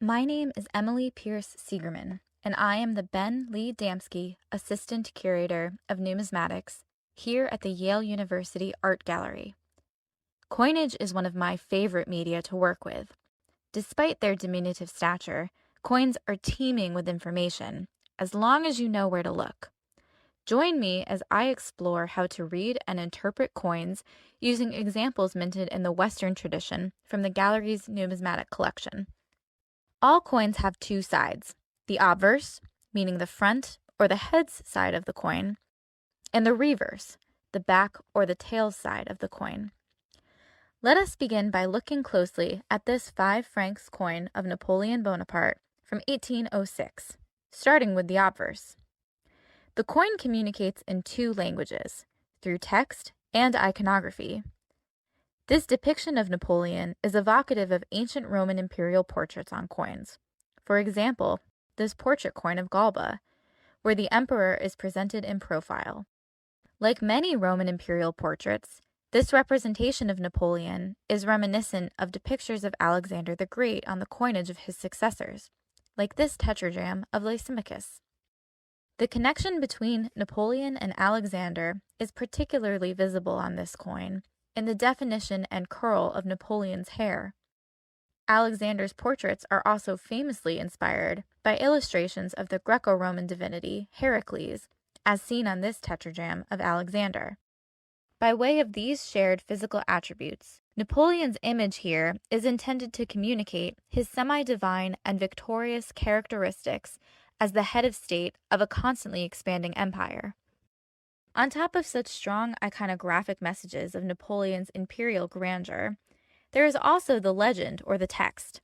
My name is Emily Pearce Seigerman, and I am the Ben Lee Damsky Assistant Curator of Numismatics here at the Yale University Art Gallery. Coinage is one of my favorite media to work with. Despite their diminutive stature, coins are teeming with information, as long as you know where to look. Join me as I explore how to read and interpret coins using examples minted in the Western tradition from the gallery's numismatic collection. All coins have two sides, the obverse, meaning the front or the heads side of the coin, and the reverse, the back or the tails side of the coin. Let us begin by looking closely at this 5 francs coin of Napoleon Bonaparte from 1806, starting with the obverse. The coin communicates in 2 languages, through text and iconography. This depiction of Napoleon is evocative of ancient Roman imperial portraits on coins. For example, this portrait coin of Galba, where the emperor is presented in profile. Like many Roman imperial portraits, this representation of Napoleon is reminiscent of depictures of Alexander the Great on the coinage of his successors, like this tetradrachm of Lysimachus. The connection between Napoleon and Alexander is particularly visible on this coin, in the definition and curl of Napoleon's hair. Alexander's portraits are also famously inspired by illustrations of the Greco-Roman divinity Heracles, as seen on this tetradrachm of Alexander. By way of these shared physical attributes, Napoleon's image here is intended to communicate his semi-divine and victorious characteristics as the head of state of a constantly expanding empire. On top of such strong iconographic messages of Napoleon's imperial grandeur, there is also the legend or the text.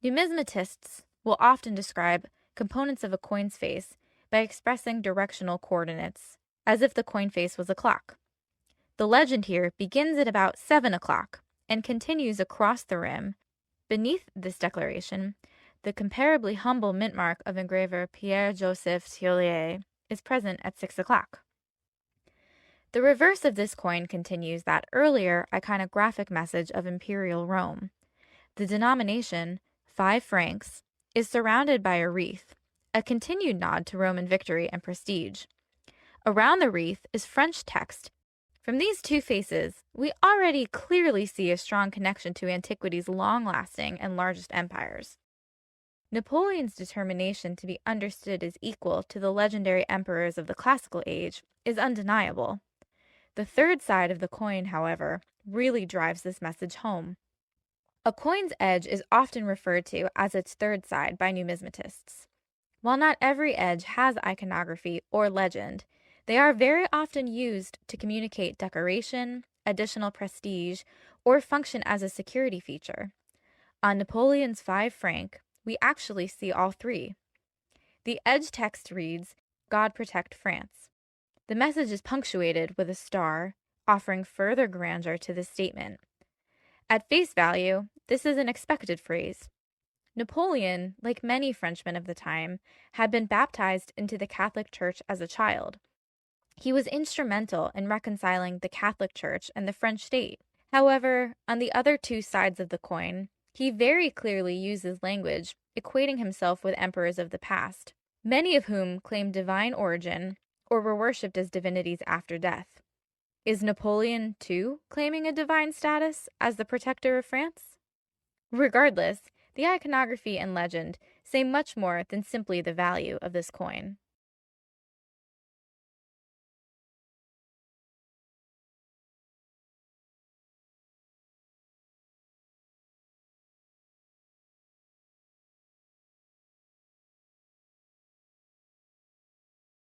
Numismatists will often describe components of a coin's face by expressing directional coordinates, as if the coin face was a clock. The legend here begins at about 7 o'clock and continues across the rim. Beneath this declaration, the comparably humble mint mark of engraver Pierre-Joseph Thiollier is present at 6 o'clock. The reverse of this coin continues that earlier iconographic message of imperial Rome. The denomination, 5 francs, is surrounded by a wreath, a continued nod to Roman victory and prestige. Around the wreath is French text. From these 2 faces, we already clearly see a strong connection to antiquity's long-lasting and largest empires. Napoleon's determination to be understood as equal to the legendary emperors of the classical age is undeniable. The third side of the coin, however, really drives this message home. A coin's edge is often referred to as its third side by numismatists. While not every edge has iconography or legend, they are very often used to communicate decoration, additional prestige, or function as a security feature. On Napoleon's 5 franc, we actually see all 3. The edge text reads, "God protect France." The message is punctuated with a star, offering further grandeur to the statement. At face value, this is an expected phrase. Napoleon, like many Frenchmen of the time, had been baptized into the Catholic Church as a child. He was instrumental in reconciling the Catholic Church and the French state. However, on the other 2 sides of the coin, he very clearly uses language equating himself with emperors of the past, many of whom claimed divine origin or were worshipped as divinities after death. Is Napoleon, too, claiming a divine status as the protector of France? Regardless, the iconography and legend say much more than simply the value of this coin.